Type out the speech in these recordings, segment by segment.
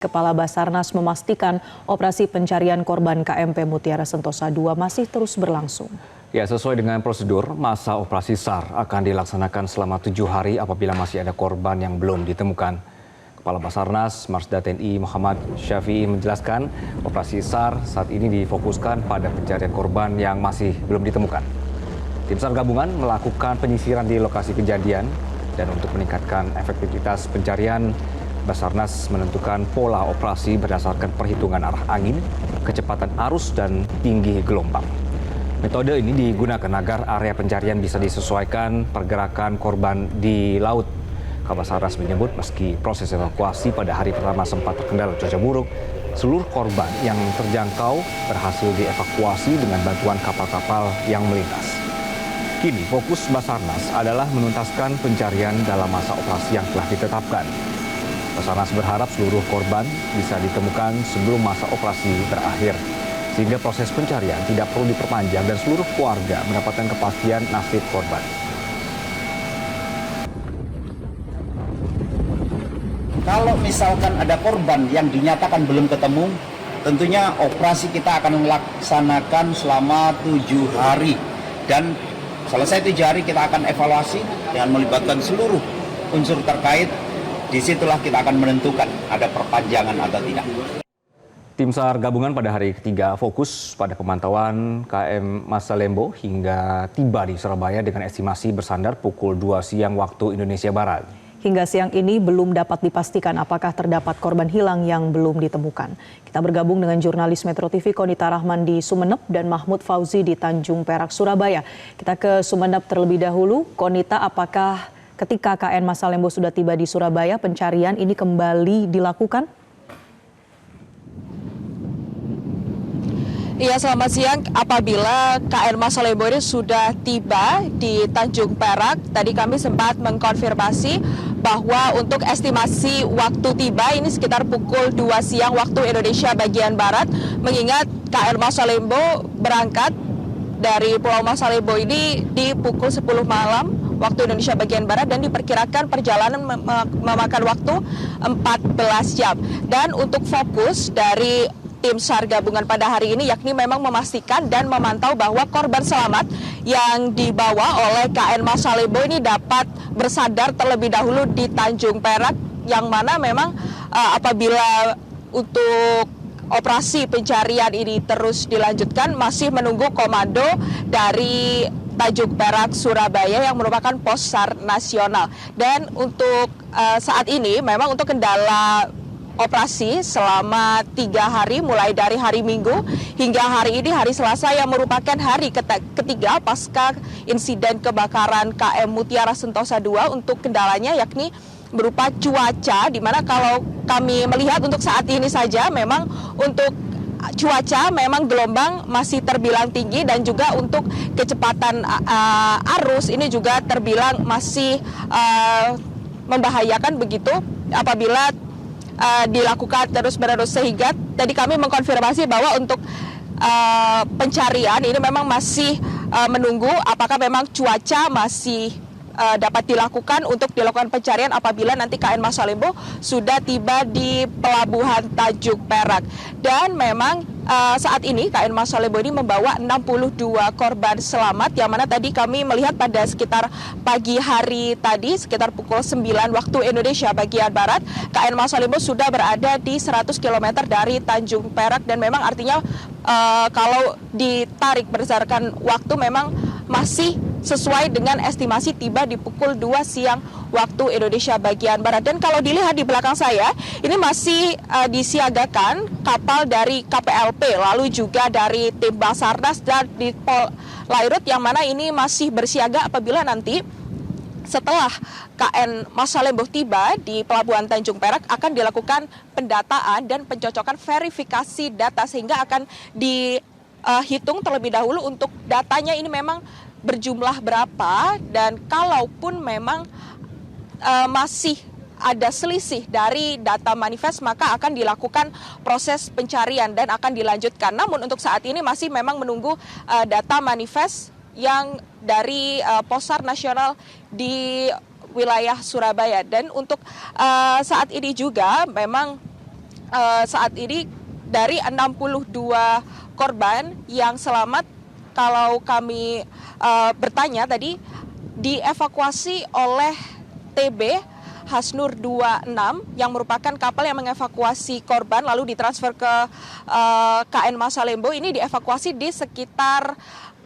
Kepala Basarnas memastikan operasi pencarian korban KMP Mutiara Sentosa II masih terus berlangsung. Ya, sesuai dengan prosedur, masa operasi SAR akan dilaksanakan selama 7 hari apabila masih ada korban yang belum ditemukan. Kepala Basarnas Marsda TNI Muhammad Syafi'i menjelaskan, operasi SAR saat ini difokuskan pada pencarian korban yang masih belum ditemukan. Tim SAR gabungan melakukan penyisiran di lokasi kejadian dan untuk meningkatkan efektivitas pencarian, Basarnas menentukan pola operasi berdasarkan perhitungan arah angin, kecepatan arus, dan tinggi gelombang. Metode ini digunakan agar area pencarian bisa disesuaikan pergerakan korban di laut. Basarnas menyebut meski proses evakuasi pada hari pertama sempat terkendala cuaca buruk, seluruh korban yang terjangkau berhasil dievakuasi dengan bantuan kapal-kapal yang melintas. Kini fokus Basarnas adalah menuntaskan pencarian dalam masa operasi yang telah ditetapkan. Basarnas berharap seluruh korban bisa ditemukan sebelum masa operasi berakhir, sehingga proses pencarian tidak perlu diperpanjang dan seluruh keluarga mendapatkan kepastian nasib korban. Kalau misalkan ada korban yang dinyatakan belum ketemu, tentunya operasi kita akan melaksanakan selama 7 hari. Dan selesai 7 hari kita akan evaluasi dengan melibatkan seluruh unsur terkait. Disitulah kita akan menentukan ada perpanjangan atau tidak. Tim SAR gabungan pada hari ketiga fokus pada pemantauan KM Masalembo hingga tiba di Surabaya dengan estimasi bersandar pukul 2 siang waktu Indonesia Barat. Hingga siang ini belum dapat dipastikan apakah terdapat korban hilang yang belum ditemukan. Kita bergabung dengan jurnalis Metro TV Konita Rahman di Sumeneb dan Mahmud Fauzi di Tanjung Perak, Surabaya. Kita ke Sumeneb terlebih dahulu. Konita, apakah ketika KN Masalembo sudah tiba di Surabaya, pencarian ini kembali dilakukan? Iya, selamat siang. Apabila KN Masalembo ini sudah tiba di Tanjung Perak, tadi kami sempat mengkonfirmasi bahwa untuk estimasi waktu tiba ini sekitar pukul 2 siang waktu Indonesia bagian Barat, mengingat KN Masalembo berangkat dari Pulau Masalembo ini di pukul 10 malam waktu Indonesia bagian Barat dan diperkirakan perjalanan memakan waktu 14 jam. Dan untuk fokus dari tim SAR gabungan pada hari ini yakni memang memastikan dan memantau bahwa korban selamat yang dibawa oleh KN Masalembo ini dapat bersandar terlebih dahulu di Tanjung Perak, yang mana memang apabila untuk operasi pencarian ini terus dilanjutkan masih menunggu komando dari Tanjung Perak, Surabaya yang merupakan pos SAR nasional. Dan untuk saat ini memang untuk kendala operasi selama 3 hari mulai dari hari Minggu hingga hari ini hari Selasa yang merupakan hari ketiga pasca insiden kebakaran KM Mutiara Sentosa II. Untuk kendalanya yakni berupa cuaca, di mana kalau kami melihat untuk saat ini saja memang untuk cuaca memang gelombang masih terbilang tinggi dan juga untuk kecepatan arus ini juga terbilang masih membahayakan begitu apabila dilakukan terus-menerus, sehingga tadi kami mengkonfirmasi bahwa untuk pencarian ini memang masih menunggu apakah memang cuaca masih dapat dilakukan untuk dilakukan pencarian apabila nanti KN Masalembo sudah tiba di Pelabuhan Tanjung Perak. Dan memang saat ini KN Masalembo ini membawa 62 korban selamat, yang mana tadi kami melihat pada sekitar pagi hari tadi sekitar pukul 9 waktu Indonesia bagian Barat, KN Masalembo sudah berada di 100 km dari Tanjung Perak, dan memang artinya kalau ditarik berdasarkan waktu memang masih sesuai dengan estimasi tiba di pukul 2 siang waktu Indonesia bagian Barat. Dan kalau dilihat di belakang saya, ini masih disiagakan kapal dari KPLP, lalu juga dari tim Basarnas dan di Polairut, yang mana ini masih bersiaga apabila nanti setelah KN Masalembo tiba di Pelabuhan Tanjung Perak akan dilakukan pendataan dan pencocokan verifikasi data, sehingga akan dihitung terlebih dahulu untuk datanya ini memang berjumlah berapa, dan kalaupun memang masih ada selisih dari data manifest maka akan dilakukan proses pencarian dan akan dilanjutkan. Namun untuk saat ini masih memang menunggu data manifest yang dari pos SAR nasional di wilayah Surabaya. Dan untuk saat ini juga memang saat ini dari 62 korban yang selamat, kalau kami bertanya tadi, dievakuasi oleh TB Hasnur 26 yang merupakan kapal yang mengevakuasi korban lalu ditransfer ke KN Masalembo. Ini dievakuasi di sekitar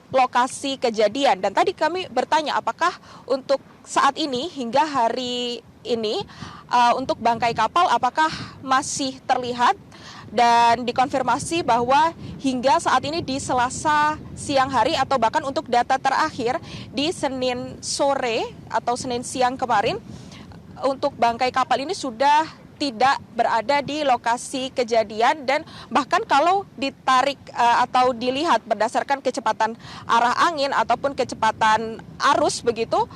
lokasi kejadian. Dan tadi kami bertanya apakah untuk saat ini hingga hari ini untuk bangkai kapal apakah masih terlihat, dan dikonfirmasi bahwa hingga saat ini di Selasa siang hari atau bahkan untuk data terakhir di Senin sore atau Senin siang kemarin, untuk bangkai kapal ini sudah tidak berada di lokasi kejadian, dan bahkan kalau ditarik atau dilihat berdasarkan kecepatan arah angin ataupun kecepatan arus begitu,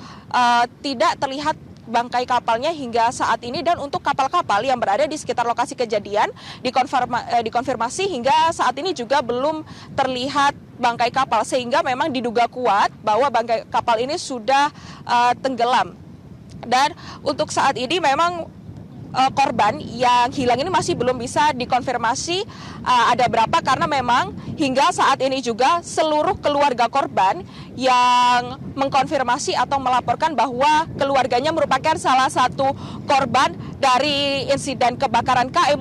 tidak terlihat bangkai kapalnya hingga saat ini. Dan untuk kapal-kapal yang berada di sekitar lokasi kejadian dikonfirmasi hingga saat ini juga belum terlihat bangkai kapal, sehingga memang diduga kuat bahwa bangkai kapal ini sudah tenggelam. Dan untuk saat ini memang korban yang hilang ini masih belum bisa dikonfirmasi ada berapa, karena memang hingga saat ini juga seluruh keluarga korban yang mengkonfirmasi atau melaporkan bahwa keluarganya merupakan salah satu korban dari insiden kebakaran KM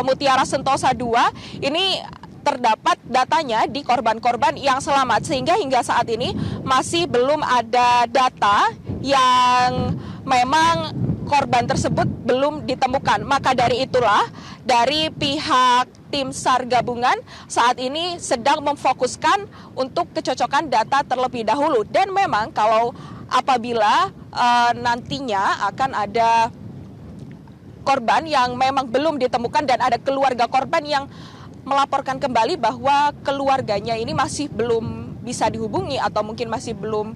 Mutiara Sentosa II ini terdapat datanya di korban-korban yang selamat, sehingga hingga saat ini masih belum ada data yang memang korban tersebut belum ditemukan. Maka dari itulah dari pihak tim SAR gabungan saat ini sedang memfokuskan untuk kecocokan data terlebih dahulu. Dan memang kalau apabila nantinya akan ada korban yang memang belum ditemukan dan ada keluarga korban yang melaporkan kembali bahwa keluarganya ini masih belum bisa dihubungi atau mungkin masih belum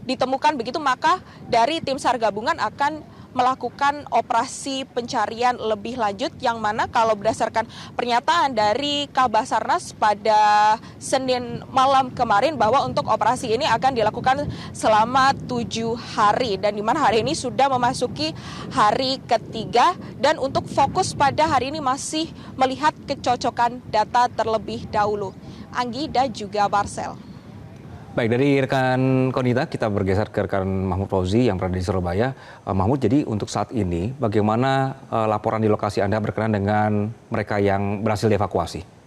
ditemukan begitu, maka dari tim SAR gabungan akan melakukan operasi pencarian lebih lanjut, yang mana kalau berdasarkan pernyataan dari Kabasarnas pada Senin malam kemarin bahwa untuk operasi ini akan dilakukan selama 7 hari, dan di mana hari ini sudah memasuki hari ketiga, dan untuk fokus pada hari ini masih melihat kecocokan data terlebih dahulu. Anggi dan juga Marcel. Baik, dari rekan Konita kita bergeser ke rekan Mahmud Fauzi yang berada di Surabaya. Mahmud, jadi untuk saat ini bagaimana laporan di lokasi Anda berkenaan dengan mereka yang berhasil dievakuasi?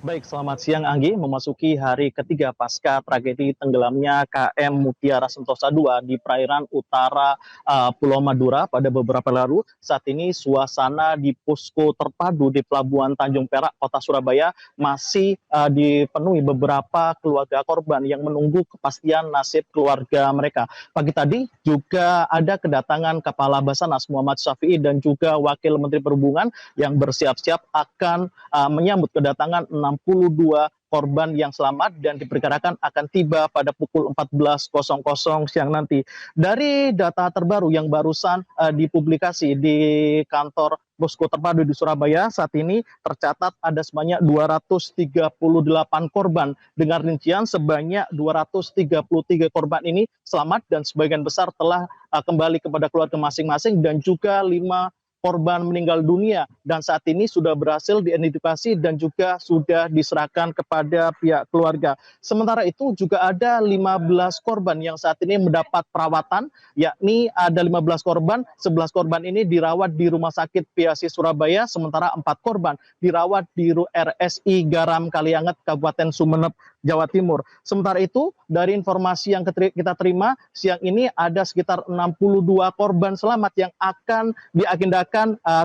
Baik, selamat siang Anggi. Memasuki hari ketiga pasca tragedi tenggelamnya KM Mutiara Sentosa II di perairan utara Pulau Madura pada beberapa lalu. Saat ini suasana di posko terpadu di Pelabuhan Tanjung Perak, Kota Surabaya masih dipenuhi beberapa keluarga korban yang menunggu kepastian nasib keluarga mereka. Pagi tadi juga ada kedatangan Kepala Basarnas Muhammad Syafi'i dan juga Wakil Menteri Perhubungan yang bersiap-siap akan menyambut kedatangan 62 korban yang selamat dan diperkirakan akan tiba pada pukul 14.00 siang nanti. Dari data terbaru yang barusan dipublikasi di kantor posko terpadu di Surabaya, saat ini tercatat ada sebanyak 238 korban dengan rincian sebanyak 233 korban ini selamat dan sebagian besar telah kembali kepada keluarga masing-masing, dan juga 5 korban meninggal dunia dan saat ini sudah berhasil diidentifikasi dan juga sudah diserahkan kepada pihak keluarga. Sementara itu juga ada 15 korban yang saat ini mendapat perawatan, yakni ada 15 korban, 11 korban ini dirawat di Rumah Sakit PIASI Surabaya, sementara 4 korban dirawat di RSI Garam Kalianget Kabupaten Sumeneb, Jawa Timur. Sementara itu, dari informasi yang kita terima siang ini ada sekitar 62 korban selamat yang akan diagendakan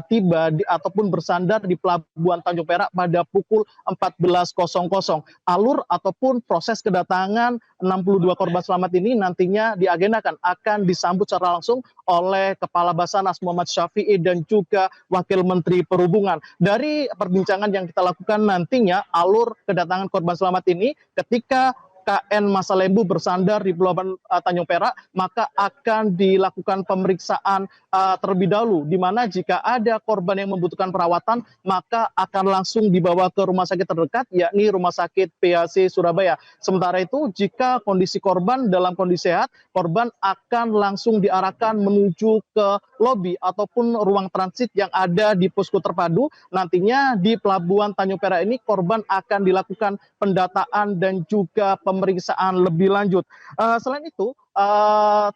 tiba ataupun bersandar di Pelabuhan Tanjung Perak pada pukul 14.00. Alur ataupun proses kedatangan 62 korban selamat ini nantinya diagendakan akan disambut secara langsung oleh Kepala Basarnas Muhammad Syafi'i dan juga Wakil Menteri Perhubungan. Dari perbincangan yang kita lakukan nantinya, alur kedatangan korban selamat ini ketika KN Masalembu bersandar di Pelabuhan Tanjung Perak, maka akan dilakukan pemeriksaan terlebih dahulu, di mana jika ada korban yang membutuhkan perawatan, maka akan langsung dibawa ke rumah sakit terdekat, yakni Rumah Sakit PHC Surabaya. Sementara itu, jika kondisi korban dalam kondisi sehat, korban akan langsung diarahkan menuju ke lobi ataupun ruang transit yang ada di posko terpadu. Nantinya di Pelabuhan Tanjung Perak ini korban akan dilakukan pendataan dan juga pemeriksaan lebih lanjut. Selain itu,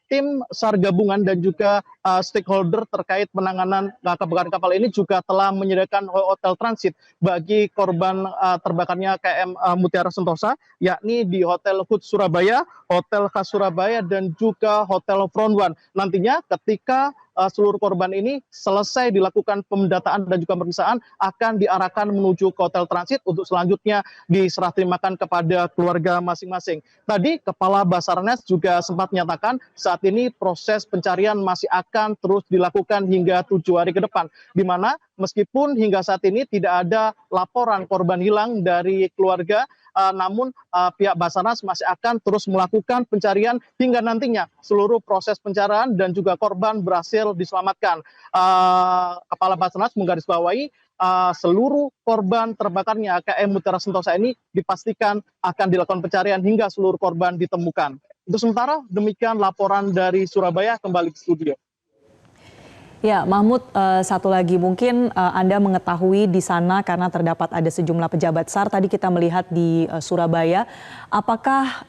tim SAR gabungan dan juga stakeholder terkait penanganan kebakaran kapal ini juga telah menyediakan hotel transit bagi korban terbakarnya KM Mutiara Sentosa, yakni di Hotel Hood Surabaya, Hotel Khas Surabaya, dan juga Hotel Front One. Nantinya ketika seluruh korban ini selesai dilakukan pendataan dan juga pemeriksaan, akan diarahkan menuju ke hotel transit untuk selanjutnya diserah terimakan kepada keluarga masing-masing. Tadi Kepala Basarnas juga sempat menyatakan saat ini proses pencarian masih akan terus dilakukan hingga 7 hari ke depan, di mana meskipun hingga saat ini tidak ada laporan korban hilang dari keluarga, namun pihak Basarnas masih akan terus melakukan pencarian hingga nantinya seluruh proses pencarian dan juga korban berhasil diselamatkan. Kepala Basarnas menggarisbawahi seluruh korban terbakarnya KM Mutiara Sentosa ini dipastikan akan dilakukan pencarian hingga seluruh korban ditemukan. Untuk sementara demikian laporan dari Surabaya, kembali ke studio. Ya, Mahmud, satu lagi mungkin Anda mengetahui di sana karena terdapat ada sejumlah pejabat SAR. Tadi kita melihat di Surabaya, apakah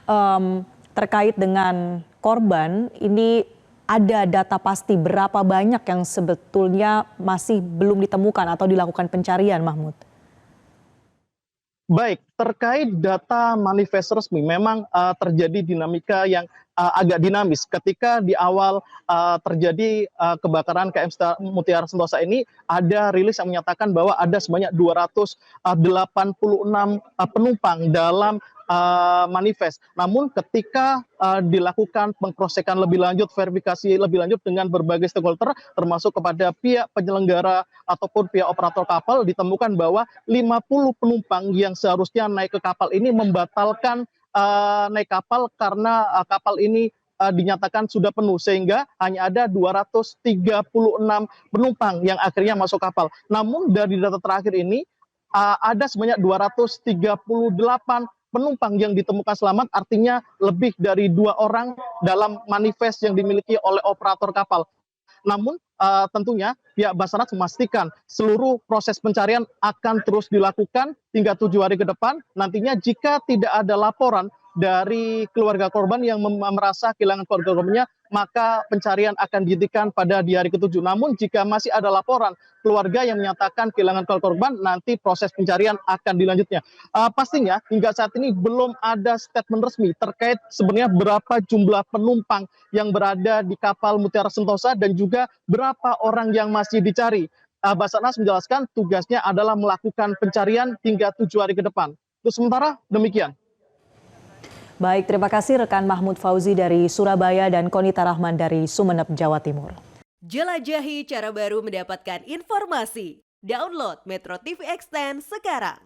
terkait dengan korban ini ada data pasti berapa banyak yang sebetulnya masih belum ditemukan atau dilakukan pencarian, Mahmud? Baik, terkait data manifest resmi, memang terjadi dinamika yang agak dinamis. Ketika di awal terjadi kebakaran KM Mutiara Sentosa ini, ada rilis yang menyatakan bahwa ada sebanyak 286 penumpang dalam manifest. Namun ketika dilakukan pengkrosekan lebih lanjut, verifikasi lebih lanjut dengan berbagai stakeholder, termasuk kepada pihak penyelenggara ataupun pihak operator kapal, ditemukan bahwa 50 penumpang yang seharusnya naik ke kapal ini membatalkan naik kapal karena kapal ini dinyatakan sudah penuh, sehingga hanya ada 236 penumpang yang akhirnya masuk kapal. Namun dari data terakhir ini ada sebanyak 238 penumpang yang ditemukan selamat, artinya lebih dari 2 orang dalam manifest yang dimiliki oleh operator kapal. Namun tentunya pihak Basarnas memastikan seluruh proses pencarian akan terus dilakukan hingga 7 hari ke depan. Nantinya jika tidak ada laporan dari keluarga korban yang merasa kehilangan keluarga korbannya, maka pencarian akan dihentikan pada di hari ke-7. Namun jika masih ada laporan keluarga yang menyatakan kehilangan keluarga korban, nanti proses pencarian akan dilanjutnya. Pastinya hingga saat ini belum ada statement resmi terkait sebenarnya berapa jumlah penumpang yang berada di kapal Mutiara Sentosa dan juga berapa orang yang masih dicari. Basarnas menjelaskan tugasnya adalah melakukan pencarian hingga 7 hari ke depan. Untuk sementara demikian. Baik, terima kasih rekan Mahmud Fauzi dari Surabaya dan Konita Rahman dari Sumeneb, Jawa Timur. Jelajahi cara baru mendapatkan informasi. Download Metro TV Extend sekarang.